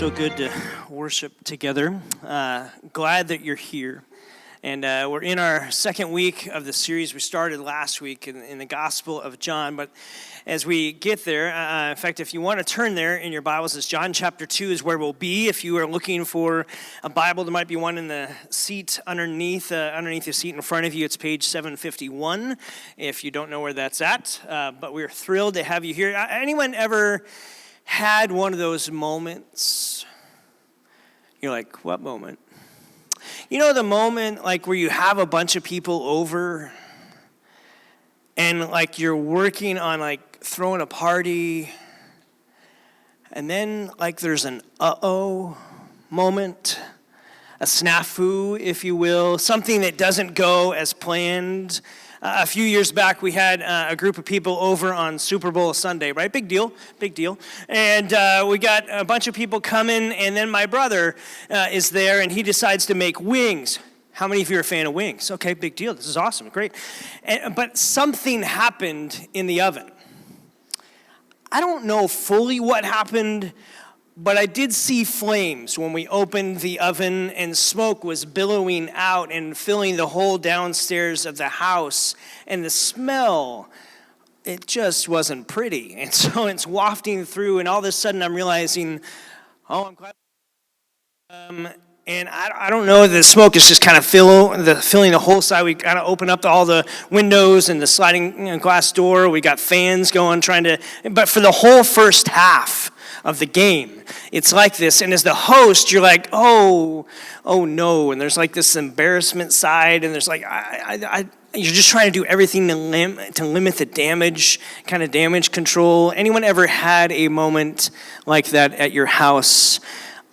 So good to worship together. Glad that you're here. And we're in our second week of the series we started last week in the Gospel of John. But as we get there, in fact, if you want to turn there in your Bibles, it's John chapter 2 is where we'll be. If you are looking for a Bible, there might be one in the seat underneath the seat in front of you. It's page 751, if you don't know where that's at. But we're thrilled to have you here. Anyone ever had one of those moments? You're like, what moment? You know, the moment like where you have a bunch of people over and like you're working on like throwing a party, and then like there's an uh-oh moment, a snafu, if you will, something that doesn't go as planned. A few years back, we had a group of people over on Super Bowl Sunday, right? Big deal. And we got a bunch of people coming, and then my brother is there, and he decides to make wings. How many of you are a fan of wings? Okay, big deal. This is awesome, great. But something happened in the oven. I don't know fully what happened, but I did see flames when we opened the oven, and smoke was billowing out and filling the whole downstairs of the house. And the smell, it just wasn't pretty. And so it's wafting through, and all of a sudden I'm realizing, I'm glad. And I don't know, the smoke is just kind of filling the whole side. We kind of open up all the windows and the sliding glass door. We got fans going, but for the whole first half of the game, it's like this. And as the host, you're like, oh no. And there's like this embarrassment side, and there's like, you're just trying to do everything to limit the damage, kind of damage control. Anyone ever had a moment like that at your house?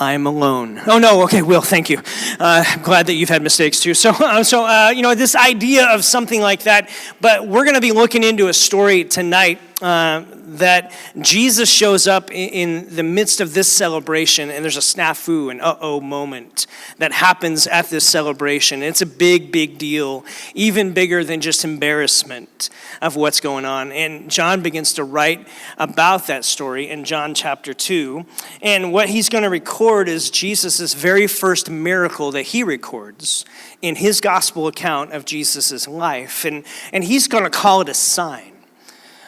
I'm alone. Oh no, okay, Will, thank you. I'm glad that you've had mistakes too. So, this idea of something like that, but we're going to be looking into a story tonight that Jesus shows up in the midst of this celebration, and there's a snafu, an uh-oh moment that happens at this celebration. It's a big, big deal, even bigger than just embarrassment of what's going on. And John begins to write about that story in John chapter 2. And what he's going to record is Jesus' very first miracle that he records in his gospel account of Jesus' life. And he's going to call it a sign.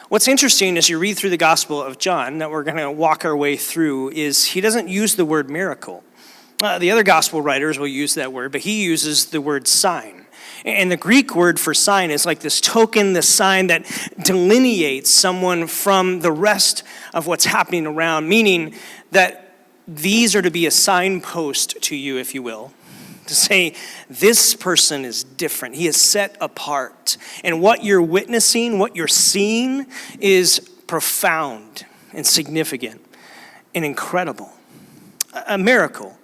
What's interesting as you read through the Gospel of John, that we're going to walk our way through, is he doesn't use the word miracle. The other gospel writers will use that word, but he uses the word sign. And the Greek word for sign is like this token, the sign that delineates someone from the rest of what's happening around, meaning that these are to be a signpost to you, if you will. To say, this person is different. He is set apart. And what you're witnessing, what you're seeing is profound and significant and incredible. A miracle,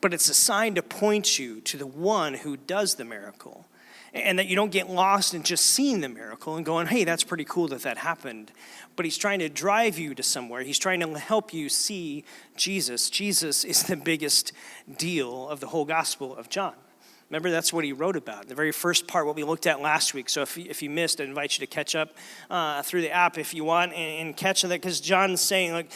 but it's a sign to point you to the one who does the miracle. And that you don't get lost in just seeing the miracle and going, hey, that's pretty cool that happened. But he's trying to drive you to somewhere. He's trying to help you see Jesus. Jesus is the biggest deal of the whole Gospel of John. Remember, that's what he wrote about. The very first part, what we looked at last week. So if you missed, I invite you to catch up through the app if you want and catch that. Because John's saying, like,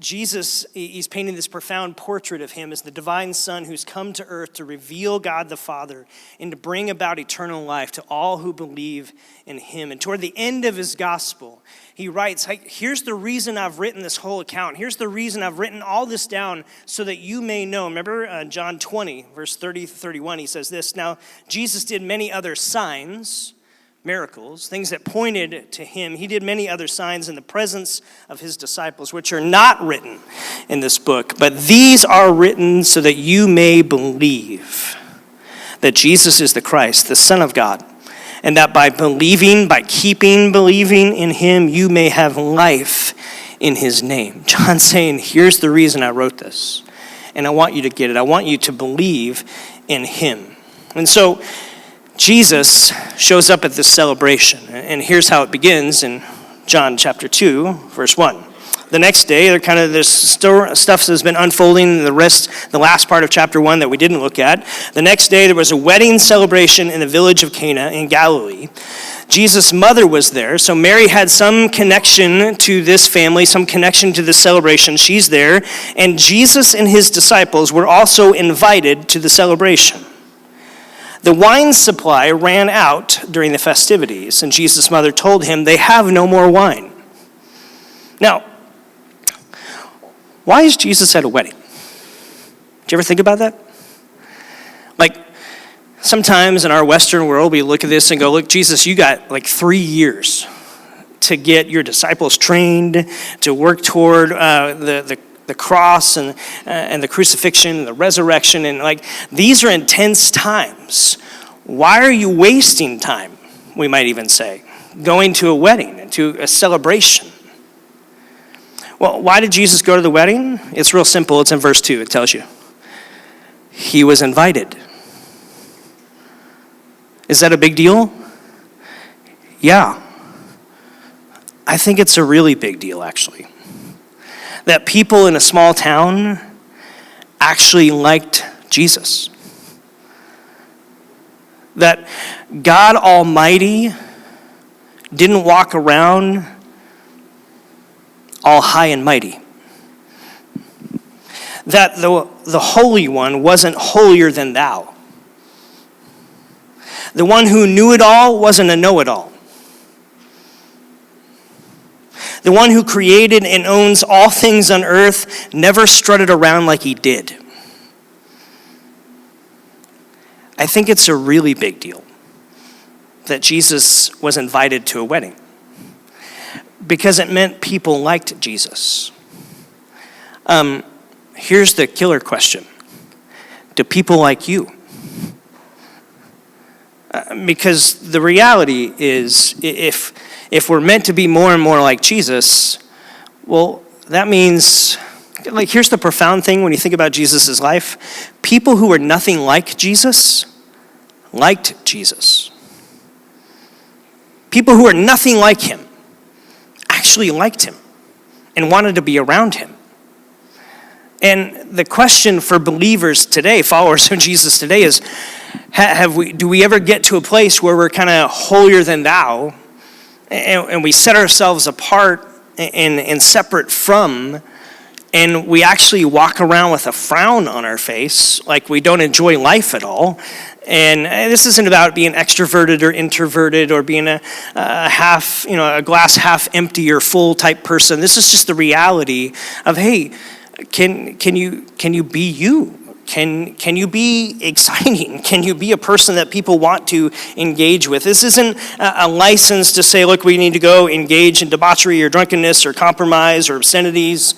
Jesus, he's painting this profound portrait of him as the divine Son who's come to earth to reveal God the Father and to bring about eternal life to all who believe in him. And toward the end of his gospel, he writes, hey, here's the reason I've written this whole account. Here's the reason I've written all this down so that you may know. Remember John 20, verse 30 to 31, he says this, now Jesus did many other signs, miracles, things that pointed to him. He did many other signs in the presence of his disciples, which are not written in this book, but these are written so that you may believe that Jesus is the Christ, the Son of God, and that by keeping believing in him, you may have life in his name. John's saying, here's the reason I wrote this, and I want you to get it. I want you to believe in him. And so Jesus shows up at this celebration, and here's how it begins in John chapter 2, verse 1. The next day, this stuff that's been unfolding in the last part of chapter 1 that we didn't look at. The next day, there was a wedding celebration in the village of Cana in Galilee. Jesus' mother was there, so Mary had some connection to this family, some connection to this celebration. She's there, and Jesus and his disciples were also invited to the celebration. The wine supply ran out during the festivities, and Jesus' mother told him they have no more wine. Now, why is Jesus at a wedding? Did you ever think about that? Like, sometimes in our Western world, we look at this and go, look, Jesus, you got like 3 years to get your disciples trained, to work toward the cross and the crucifixion and the resurrection. And like, these are intense times. Why are you wasting time, we might even say, going to a wedding and to a celebration? Well, why did Jesus go to the wedding? It's real simple. It's in verse 2. It tells you. He was invited. Is that a big deal? Yeah. I think it's a really big deal, actually. That people in a small town actually liked Jesus. That God Almighty didn't walk around all high and mighty. That the Holy One wasn't holier than thou. The one who knew it all wasn't a know-it-all. The one who created and owns all things on earth never strutted around like he did. I think it's a really big deal that Jesus was invited to a wedding, because it meant people liked Jesus. Here's the killer question. Do people like you? Because the reality is, if we're meant to be more and more like Jesus, well, that means, like, here's the profound thing when you think about Jesus' life. People who were nothing like Jesus liked Jesus. People who are nothing like him actually liked him and wanted to be around him. And the question for believers today, followers of Jesus today, is do we ever get to a place where we're kind of holier than thou, and we set ourselves apart and separate from, and we actually walk around with a frown on our face, like we don't enjoy life at all? And this isn't about being extroverted or introverted or being a glass half empty or full type person. This is just the reality of, hey, can you be you? Can you be exciting? Can you be a person that people want to engage with? This isn't a license to say, look, we need to go engage in debauchery or drunkenness or compromise or obscenities.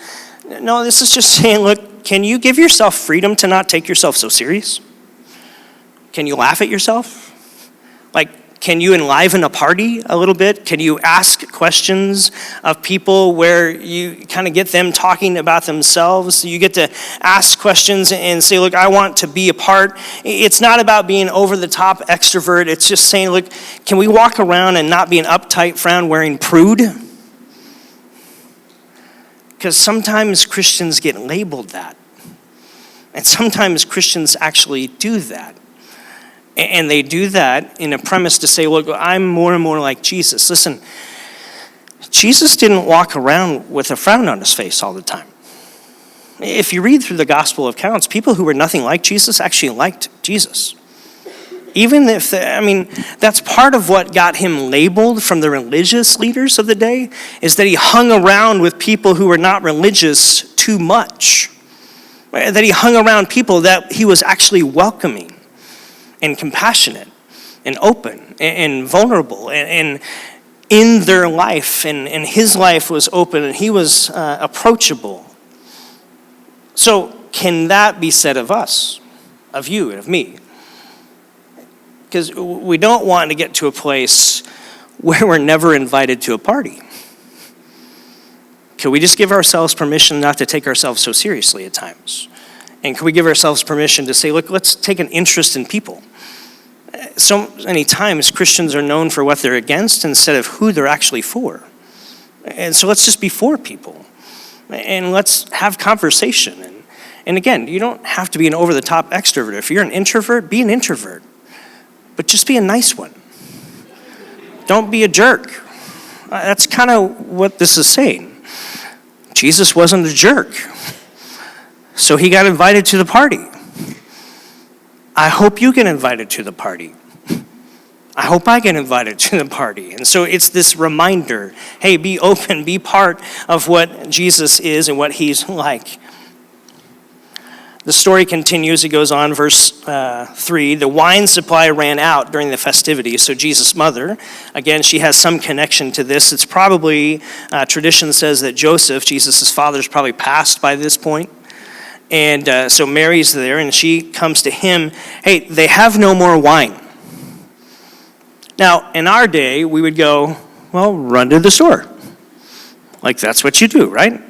No, this is just saying, look, can you give yourself freedom to not take yourself so serious? Can you laugh at yourself? Like, can you enliven a party a little bit? Can you ask questions of people where you kind of get them talking about themselves? You get to ask questions and say, look, I want to be a part. It's not about being over-the-top extrovert. It's just saying, look, can we walk around and not be an uptight, frown-wearing prude? Because sometimes Christians get labeled that. And sometimes Christians actually do that. And they do that in a premise to say, look, I'm more and more like Jesus. Listen, Jesus didn't walk around with a frown on his face all the time. If you read through the gospel accounts, people who were nothing like Jesus actually liked Jesus. Even if, that's part of what got him labeled from the religious leaders of the day, is that he hung around with people who were not religious too much. That he hung around people that he was actually welcoming and compassionate and open and vulnerable and in their life, and his life was open and he was approachable. So can that be said of us, of you and of me? Because we don't want to get to a place where we're never invited to a party. Can we just give ourselves permission not to take ourselves so seriously at times? And can we give ourselves permission to say, look, let's take an interest in people? So many times Christians are known for what they're against instead of who they're actually for. And so let's just be for people. And let's have conversation. And again, you don't have to be an over-the-top extrovert. If you're an introvert, be an introvert. But just be a nice one. don't be a jerk. That's kind of what this is saying. Jesus wasn't a jerk, so he got invited to the party. I hope you get invited to the party. I hope I get invited to the party. And so it's this reminder, hey, be open, be part of what Jesus is and what he's like. The story continues, it goes on, verse 3. The wine supply ran out during the festivities, so Jesus' mother, again, she has some connection to this. It's probably, tradition says that Joseph, Jesus' father, is probably passed by this point. And so Mary's there, and she comes to him, hey, they have no more wine. Now, in our day, we would go, well, run to the store. Like, that's what you do, right?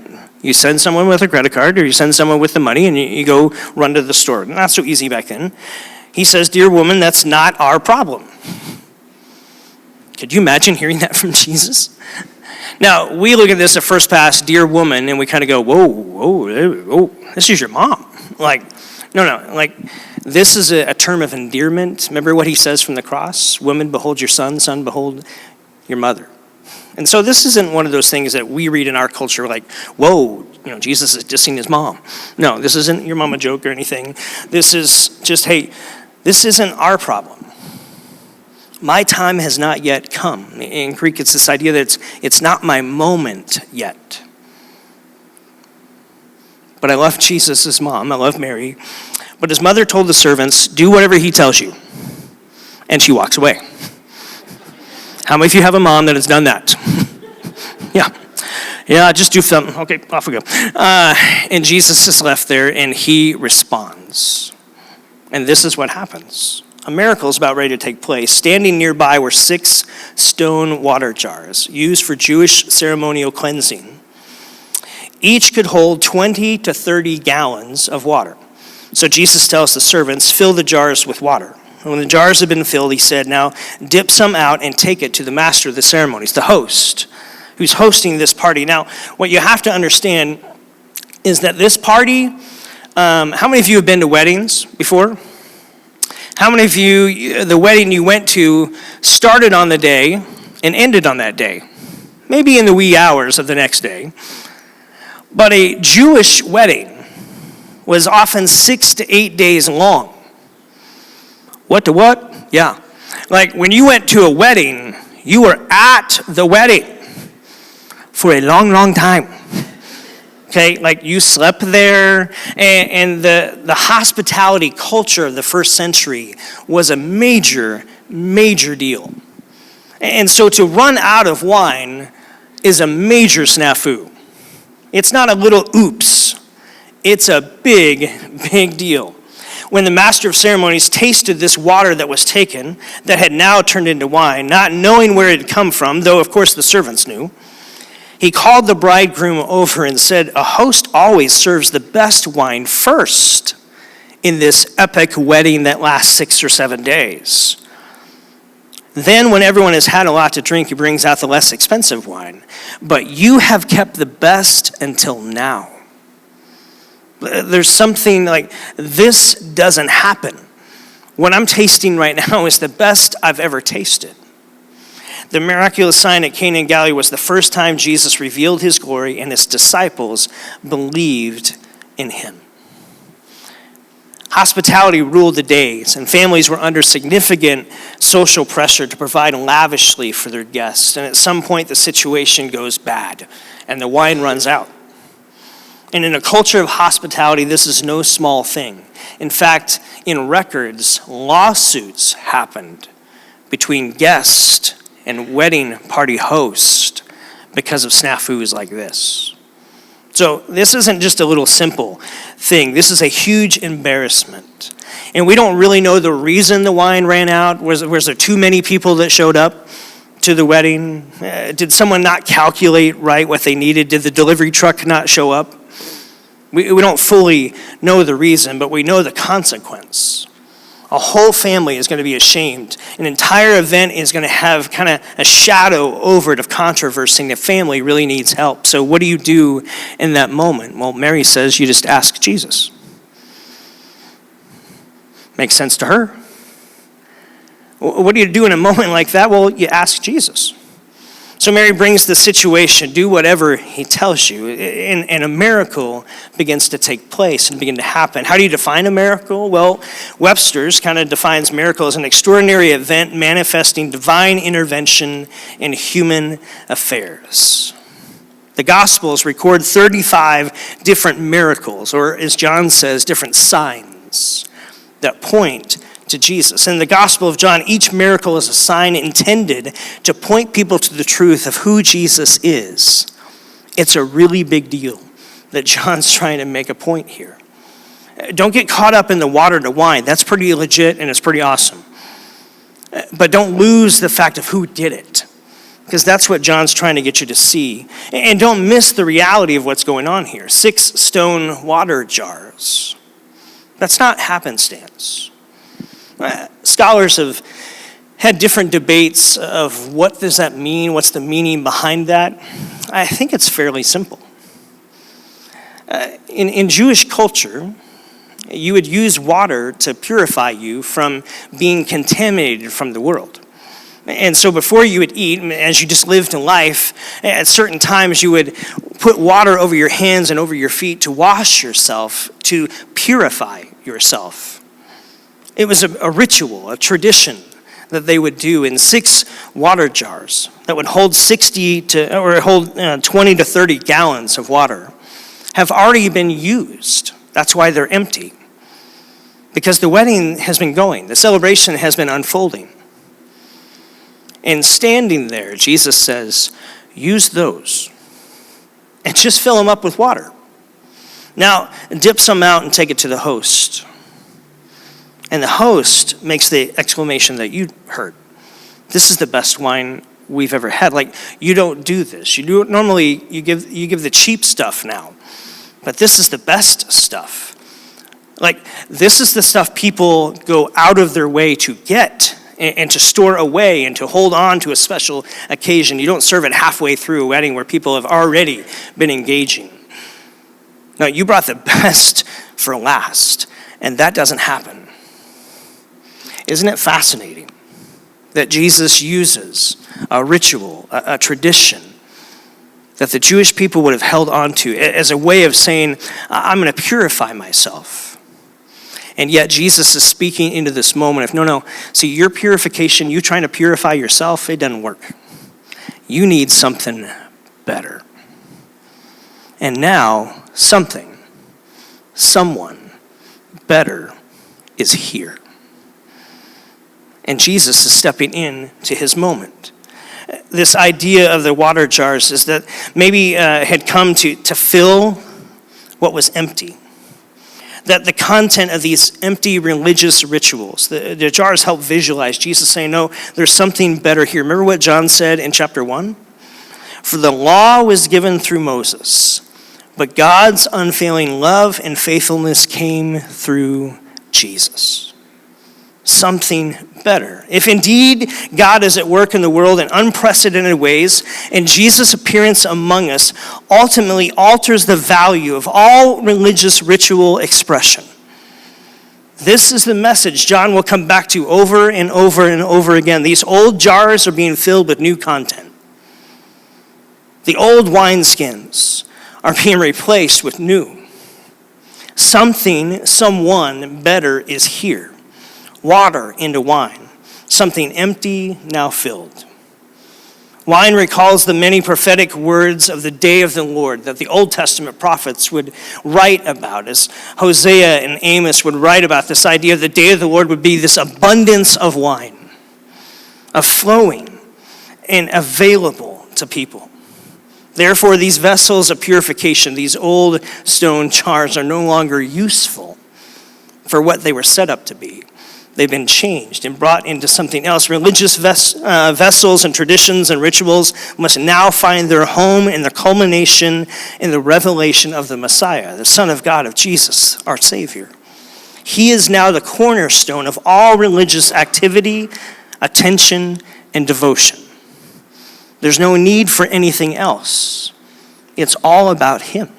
You send someone with a credit card, or you send someone with the money, and you go run to the store. Not so easy back then. He says, dear woman, that's not our problem. Could you imagine hearing that from Jesus? Now, we look at this at first pass, dear woman, and we kind of go, whoa, this is your mom. Like, no, like, this is a term of endearment. Remember what he says from the cross? Woman, behold your son, son, behold your mother. And so this isn't one of those things that we read in our culture like, whoa, Jesus is dissing his mom. No, this isn't your mama joke or anything. This is just, hey, this isn't our problem. My time has not yet come. In Greek, it's this idea that it's not my moment yet. But I love Jesus' mom. I love Mary. But his mother told the servants, do whatever he tells you. And she walks away. How many of you have a mom that has done that? Yeah, just do something. Okay, off we go. And Jesus is left there, and he responds. And this is what happens. A miracle is about ready to take place. Standing nearby were 6 stone water jars used for Jewish ceremonial cleansing. Each could hold 20 to 30 gallons of water. So Jesus tells the servants, fill the jars with water. And when the jars had been filled, he said, now dip some out and take it to the master of the ceremonies, the host, who's hosting this party. Now, what you have to understand is that this party, how many of you have been to weddings before? How many of you, the wedding you went to started on the day and ended on that day? Maybe in the wee hours of the next day. But a Jewish wedding was often 6 to 8 days long. What to what? Yeah. Like when you went to a wedding, you were at the wedding for a long, long time. Okay, like you slept there, and the hospitality culture of the first century was a major, major deal. And so to run out of wine is a major snafu. It's not a little oops. It's a big, big deal. When the master of ceremonies tasted this water that was taken, that had now turned into wine, not knowing where it had come from, though of course the servants knew, he called the bridegroom over and said, a host always serves the best wine first in this epic wedding that lasts 6 or 7 days. Then when everyone has had a lot to drink, he brings out the less expensive wine. But you have kept the best until now. There's something like, this doesn't happen. What I'm tasting right now is the best I've ever tasted. The miraculous sign at Cana in Galilee was the first time Jesus revealed his glory, and his disciples believed in him. Hospitality ruled the days, and families were under significant social pressure to provide lavishly for their guests. And at some point, the situation goes bad, and the wine runs out. And in a culture of hospitality, this is no small thing. In fact, in records, lawsuits happened between guests and wedding party host because of snafus like this. So this isn't just a little simple thing. This is a huge embarrassment. And we don't really know the reason the wine ran out. Was there too many people that showed up to the wedding? Did someone not calculate right what they needed? Did the delivery truck not show up? We don't fully know the reason, but we know the consequence. A whole family is going to be ashamed. An entire event is going to have kind of a shadow over it of controversy, and the family really needs help. So what do you do in that moment? Well, Mary says you just ask Jesus. Makes sense to her. What do you do in a moment like that? Well, you ask Jesus. So Mary brings the situation, do whatever he tells you, and a miracle begins to take place and begin to happen. How do you define a miracle? Well, Webster's kind of defines miracle as an extraordinary event manifesting divine intervention in human affairs. The Gospels record 35 different miracles, or as John says, different signs that point to Jesus. In the Gospel of John, each miracle is a sign intended to point people to the truth of who Jesus is. It's a really big deal that John's trying to make a point here. Don't get caught up in the water to wine. That's pretty legit and it's pretty awesome. But don't lose the fact of who did it, because that's what John's trying to get you to see. And don't miss the reality of what's going on here. 6 stone water jars. That's not happenstance. Scholars have had different debates of what does that mean, what's the meaning behind that. I think it's fairly simple. In Jewish culture, you would use water to purify you from being contaminated from the world. And so before you would eat, as you just lived in life, at certain times you would put water over your hands and over your feet to wash yourself, to purify yourself. It was a ritual, a tradition that they would do in 6 water jars that would hold 20 to 30 gallons of water, have already been used. That's why they're empty. Because the wedding has been going, the celebration has been unfolding. And standing there, Jesus says, use those and just fill them up with water. Now, dip some out and take it to the host. And the host makes the exclamation that you heard. This is the best wine we've ever had. Like, you don't do this. Normally you give the cheap stuff now. But this is the best stuff. Like, this is the stuff people go out of their way to get and to store away and to hold on to a special occasion. You don't serve it halfway through a wedding where people have already been engaging. No, you brought the best for last, and that doesn't happen. Isn't it fascinating that Jesus uses a ritual, a tradition that the Jewish people would have held on to as a way of saying, I'm going to purify myself. And yet Jesus is speaking into this moment of, no, see, your purification, you trying to purify yourself, it doesn't work. You need something better. And now, someone better is here. And Jesus is stepping in to his moment. This idea of the water jars is that maybe had come to fill what was empty. That the content of these empty religious rituals, the jars help visualize Jesus saying, no, there's something better here. Remember what John said in chapter 1? For the law was given through Moses, but God's unfailing love and faithfulness came through Jesus. Something better. If indeed God is at work in the world in unprecedented ways, and Jesus' appearance among us ultimately alters the value of all religious ritual expression. This is the message John will come back to over and over and over again. These old jars are being filled with new content. The old wineskins are being replaced with new. Someone better is here. Water into wine, something empty now filled. Wine recalls the many prophetic words of the day of the Lord that the Old Testament prophets would write about, as Hosea and Amos would write about. This idea of the day of the Lord would be this abundance of wine, of flowing and available to people. Therefore, these vessels of purification, these old stone jars, are no longer useful for what they were set up to be. They've been changed and brought into something else. Religious vessels and traditions and rituals must now find their home in the culmination in the revelation of the Messiah, the Son of God, of Jesus, our Savior. He is now the cornerstone of all religious activity, attention, and devotion. There's no need for anything else. It's all about him.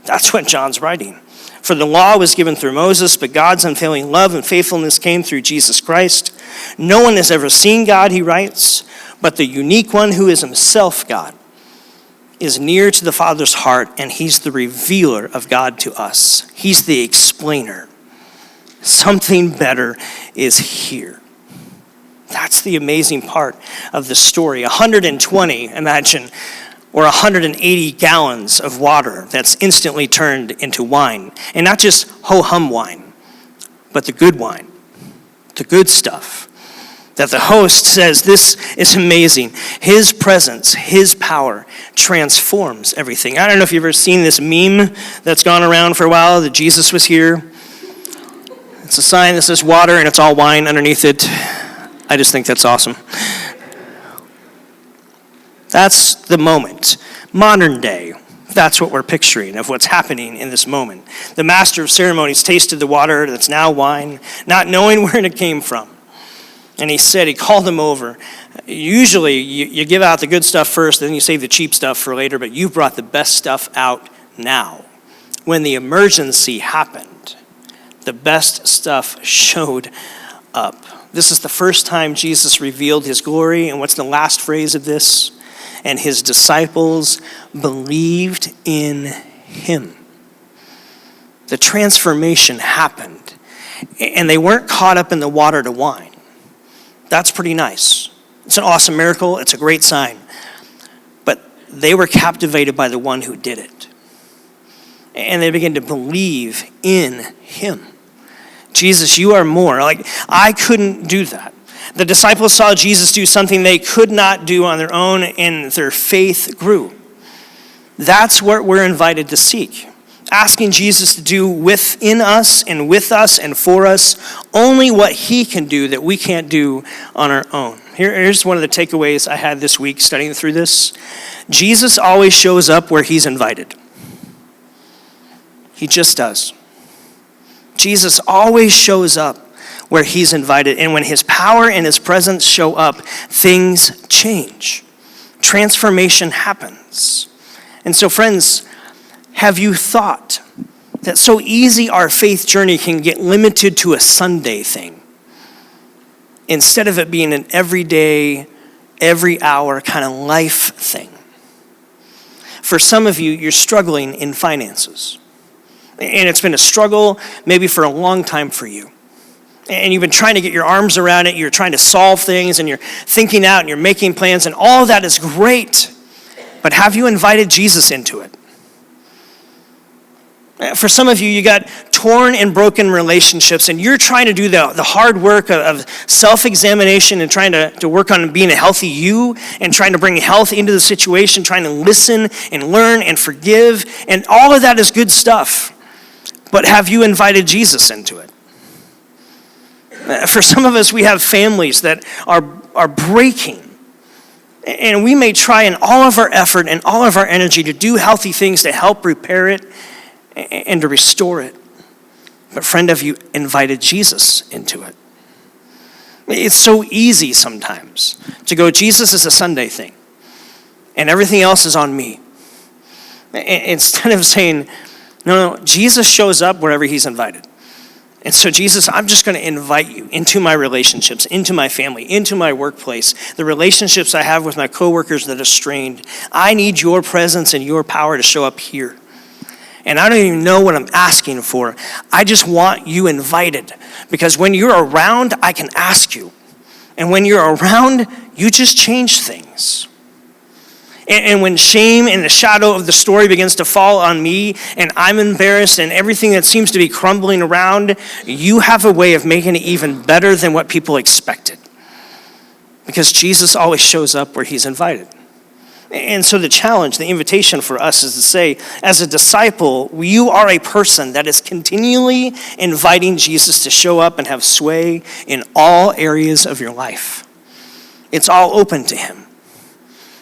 That's what John's writing. For the law was given through Moses, but God's unfailing love and faithfulness came through Jesus Christ. No one has ever seen God, he writes, but the unique one who is himself God is near to the Father's heart, and he's the revealer of God to us. He's the explainer. Something better is here. That's the amazing part of the story. 120, imagine, or 180 gallons of water that's instantly turned into wine. And not just ho-hum wine, but the good wine, the good stuff. That the host says, this is amazing. His presence, his power transforms everything. I don't know if you've ever seen this meme that's gone around for a while, that Jesus was here. It's a sign that says water and it's all wine underneath it. I just think that's awesome. That's the moment. Modern day, that's what we're picturing of what's happening in this moment. The master of ceremonies tasted the water that's now wine, not knowing where it came from. And he called them over. Usually you give out the good stuff first, then you save the cheap stuff for later, but you brought the best stuff out now. When the emergency happened, the best stuff showed up. This is the first time Jesus revealed his glory. And what's the last phrase of this? And his disciples believed in him. The transformation happened. And they weren't caught up in the water to wine. That's pretty nice. It's an awesome miracle. It's a great sign. But they were captivated by the one who did it. And they began to believe in him. Jesus, you are more. Like, I couldn't do that. The disciples saw Jesus do something they could not do on their own, and their faith grew. That's what we're invited to seek. Asking Jesus to do within us and with us and for us only what he can do that we can't do on our own. Here's one of the takeaways I had this week studying through this. Jesus always shows up where he's invited. He just does. Jesus always shows up where he's invited. And when his power and his presence show up, things change. Transformation happens. And so, friends, have you thought that so easy our faith journey can get limited to a Sunday thing instead of it being an everyday, every hour kind of life thing? For some of you, you're struggling in finances. And it's been a struggle maybe for a long time for you. And you've been trying to get your arms around it. You're trying to solve things and you're thinking out and you're making plans, and all of that is great. But have you invited Jesus into it? For some of you, you got torn and broken relationships, and you're trying to do the hard work of self-examination and trying to work on being a healthy you and trying to bring health into the situation, trying to listen and learn and forgive, and all of that is good stuff. But have you invited Jesus into it? For some of us, we have families that are breaking. And we may try in all of our effort and all of our energy to do healthy things to help repair it and to restore it. But friend, have you invited Jesus into it? It's so easy sometimes to go, Jesus is a Sunday thing, and everything else is on me. Instead of saying, no, Jesus shows up wherever he's invited. And so, Jesus, I'm just going to invite you into my relationships, into my family, into my workplace, the relationships I have with my coworkers that are strained. I need your presence and your power to show up here. And I don't even know what I'm asking for. I just want you invited. Because when you're around, I can ask you. And when you're around, you just change things. And when shame and the shadow of the story begins to fall on me, and I'm embarrassed, and everything that seems to be crumbling around, you have a way of making it even better than what people expected. Because Jesus always shows up where he's invited. And so the challenge, the invitation for us is to say, as a disciple, you are a person that is continually inviting Jesus to show up and have sway in all areas of your life. It's all open to him.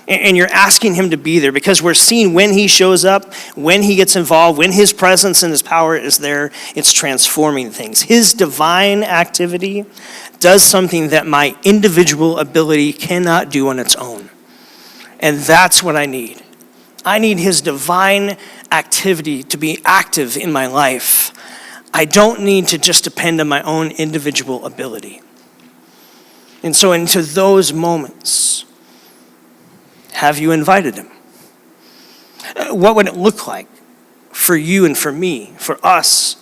And you're asking him to be there because we're seeing when he shows up, when he gets involved, when his presence and his power is there, it's transforming things. His divine activity does something that my individual ability cannot do on its own. And that's what I need. I need his divine activity to be active in my life. I don't need to just depend on my own individual ability. And so into those moments, have you invited him? What would it look like for you and for me, for us,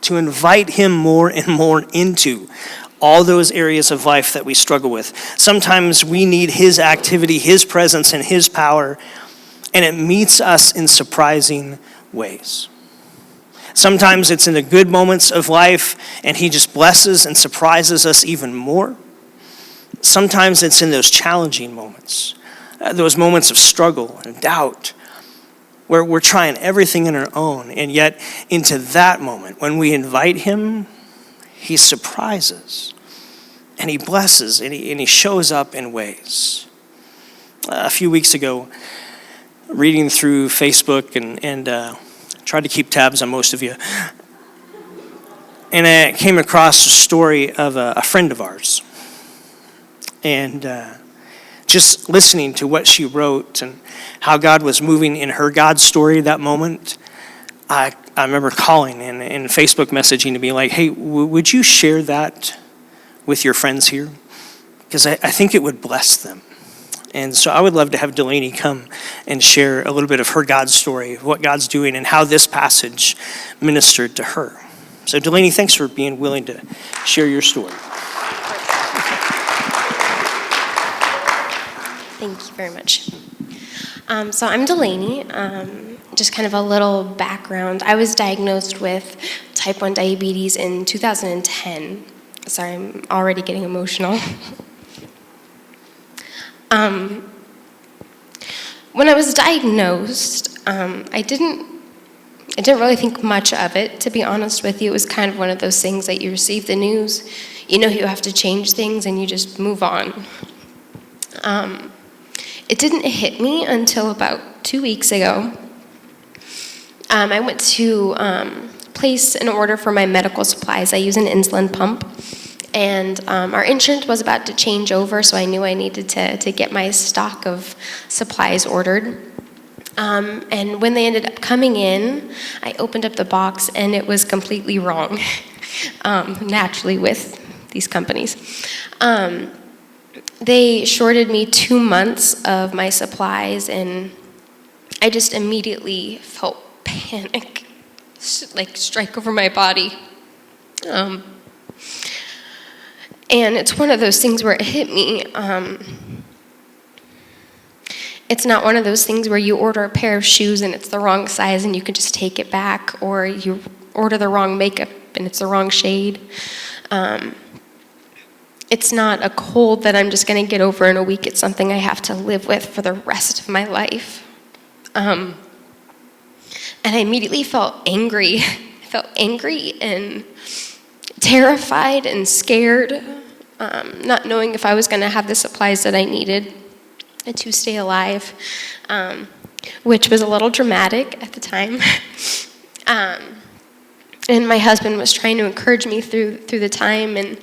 to invite him more and more into all those areas of life that we struggle with? Sometimes we need his activity, his presence, and his power, and it meets us in surprising ways. Sometimes it's in the good moments of life, and he just blesses and surprises us even more. Sometimes it's in those challenging moments, those moments of struggle and doubt, where we're trying everything on our own, and yet into that moment, when we invite him, he surprises, and he blesses, and he shows up in ways. A few weeks ago, reading through Facebook and tried to keep tabs on most of you, and I came across a story of a friend of ours. And just listening to what she wrote and how God was moving in her God story that moment, I remember calling and Facebook messaging to be like, hey, would you share that with your friends here? Because I think it would bless them. And so I would love to have Delaney come and share a little bit of her God story, what God's doing, and how this passage ministered to her. So Delaney, thanks for being willing to share your story. Thank you very much. So I'm Delaney. Just kind of a little background. I was diagnosed with type 1 diabetes in 2010. Sorry, I'm already getting emotional. When I was diagnosed, I didn't really think much of it, to be honest with you. It was kind of one of those things that you receive the news, you know you have to change things, and you just move on. It didn't hit me until about 2 weeks ago. I went to place an order for my medical supplies. I use an insulin pump, and our insurance was about to change over, so I knew I needed to get my stock of supplies ordered. And when they ended up coming in, I opened up the box, and it was completely wrong, naturally with these companies. They shorted me 2 months of my supplies, and I just immediately felt panic, like strike over my body. And it's one of those things where it hit me. It's not one of those things where you order a pair of shoes and it's the wrong size and you can just take it back, or you order the wrong makeup and it's the wrong shade. It's not a cold that I'm just going to get over in a week. It's something I have to live with for the rest of my life. And I immediately felt angry. I felt angry and terrified and scared, not knowing if I was going to have the supplies that I needed to stay alive, which was a little dramatic at the time. And my husband was trying to encourage me through the time, and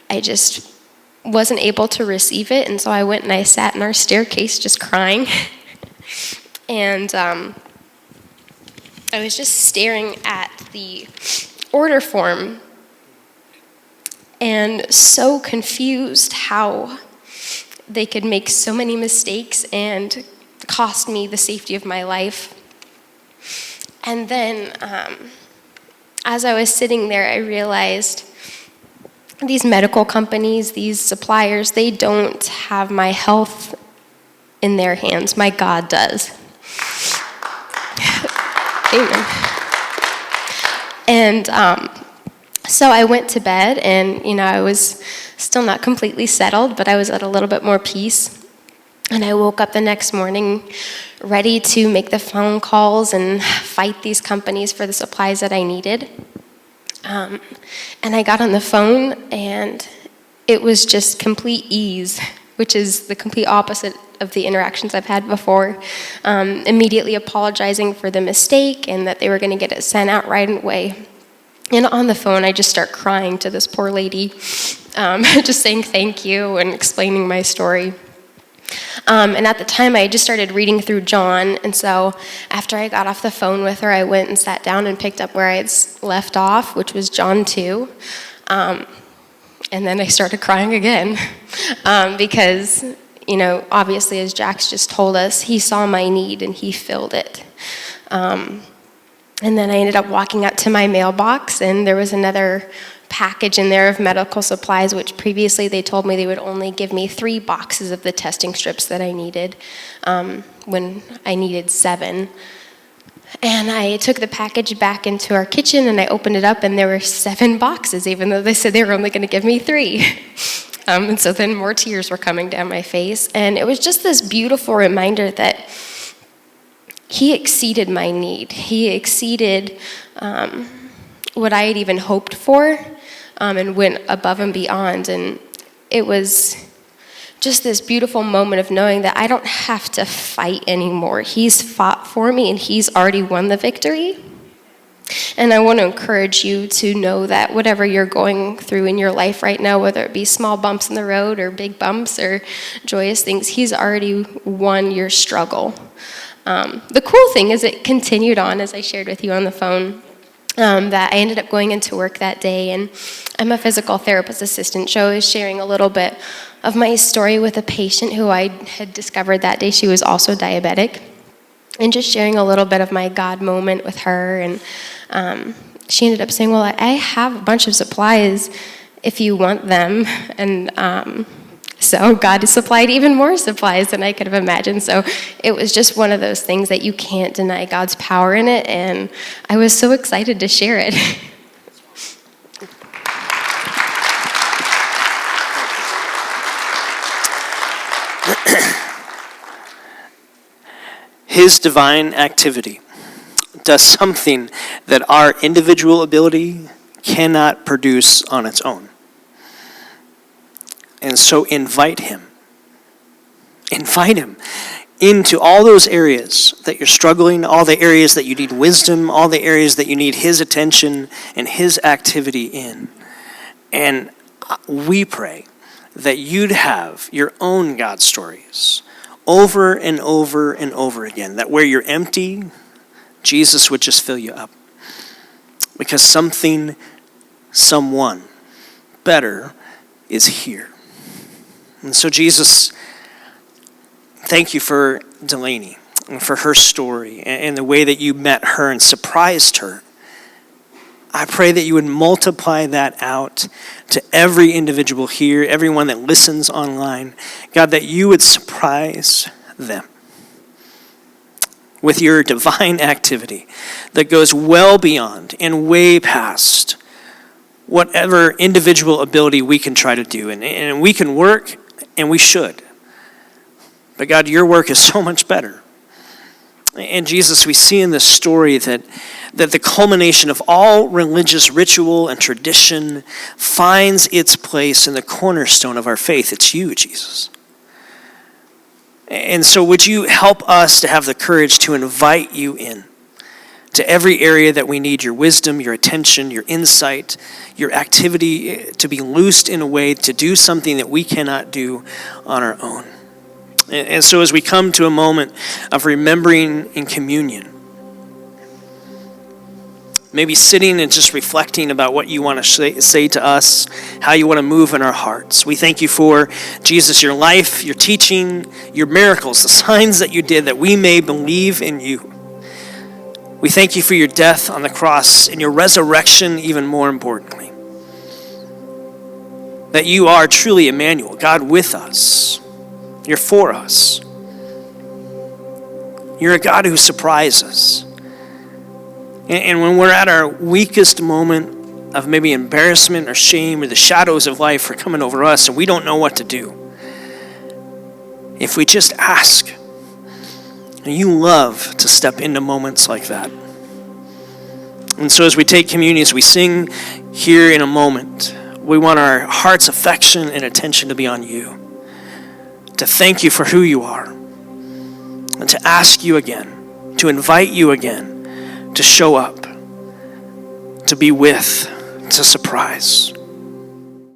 I just wasn't able to receive it, and so I went and I sat in our staircase just crying. And I was just staring at the order form and so confused how they could make so many mistakes and cost me the safety of my life. And then as I was sitting there, I realized these medical companies, these suppliers, they don't have my health in their hands. My God does. Amen. And so I went to bed, and I was still not completely settled, but I was at a little bit more peace. And I woke up the next morning ready to make the phone calls and fight these companies for the supplies that I needed. And I got on the phone, and it was just complete ease, which is the complete opposite of the interactions I've had before. Immediately apologizing for the mistake and that they were going to get it sent out right away. And on the phone, I just start crying to this poor lady, just saying thank you and explaining my story. And at the time, I just started reading through John, and so after I got off the phone with her, I went and sat down and picked up where I had left off, which was John 2. And then I started crying again because, obviously, as Jax just told us, he saw my need and he filled it. And then I ended up walking up to my mailbox, and there was another package in there of medical supplies, which previously they told me they would only give me 3 boxes of the testing strips that I needed when I needed 7. And I took the package back into our kitchen, and I opened it up, and there were 7 boxes, even though they said they were only going to give me 3. And so then more tears were coming down my face. And it was just this beautiful reminder that he exceeded my need. He exceeded what I had even hoped for, and went above and beyond. And it was just this beautiful moment of knowing that I don't have to fight anymore. He's fought for me, and he's already won the victory. And I want to encourage you to know that whatever you're going through in your life right now, whether it be small bumps in the road or big bumps or joyous things, he's already won your struggle. The cool thing is it continued on, as I shared with you on the phone, that I ended up going into work that day, and I'm a physical therapist assistant, so I was sharing a little bit of my story with a patient who I had discovered that day. She was also diabetic, and just sharing a little bit of my God moment with her. And she ended up saying, well, I have a bunch of supplies if you want them. And so God has supplied even more supplies than I could have imagined. So it was just one of those things that you can't deny God's power in it. And I was so excited to share it. His divine activity does something that our individual ability cannot produce on its own. And so invite him. Invite him into all those areas that you're struggling, all the areas that you need wisdom, all the areas that you need his attention and his activity in. And we pray that you'd have your own God stories over and over and over again, that where you're empty, Jesus would just fill you up. Because someone better is here. And so Jesus, thank you for Delaney and for her story and the way that you met her and surprised her. I pray that you would multiply that out to every individual here, everyone that listens online. God, that you would surprise them with your divine activity that goes well beyond and way past whatever individual ability we can try to do. And we can work, and we should. But God, your work is so much better. And Jesus, we see in this story that the culmination of all religious ritual and tradition finds its place in the cornerstone of our faith. It's you, Jesus. And so would you help us to have the courage to invite you in to every area that we need your wisdom, your attention, your insight, your activity to be loosed in a way to do something that we cannot do on our own. And so as we come to a moment of remembering in communion, maybe sitting and just reflecting about what you want to say to us, how you want to move in our hearts. We thank you for, Jesus, your life, your teaching, your miracles, the signs that you did that we may believe in you. We thank you for your death on the cross and your resurrection, even more importantly. That you are truly Emmanuel, God with us. You're for us. You're a God who surprises us. And when we're at our weakest moment of maybe embarrassment or shame or the shadows of life are coming over us and we don't know what to do, if we just ask, and you love to step into moments like that. And so as we take communion, as we sing here in a moment, we want our heart's affection and attention to be on you. To thank you for who you are, and to ask you again, to invite you again, to show up, to be with, to surprise.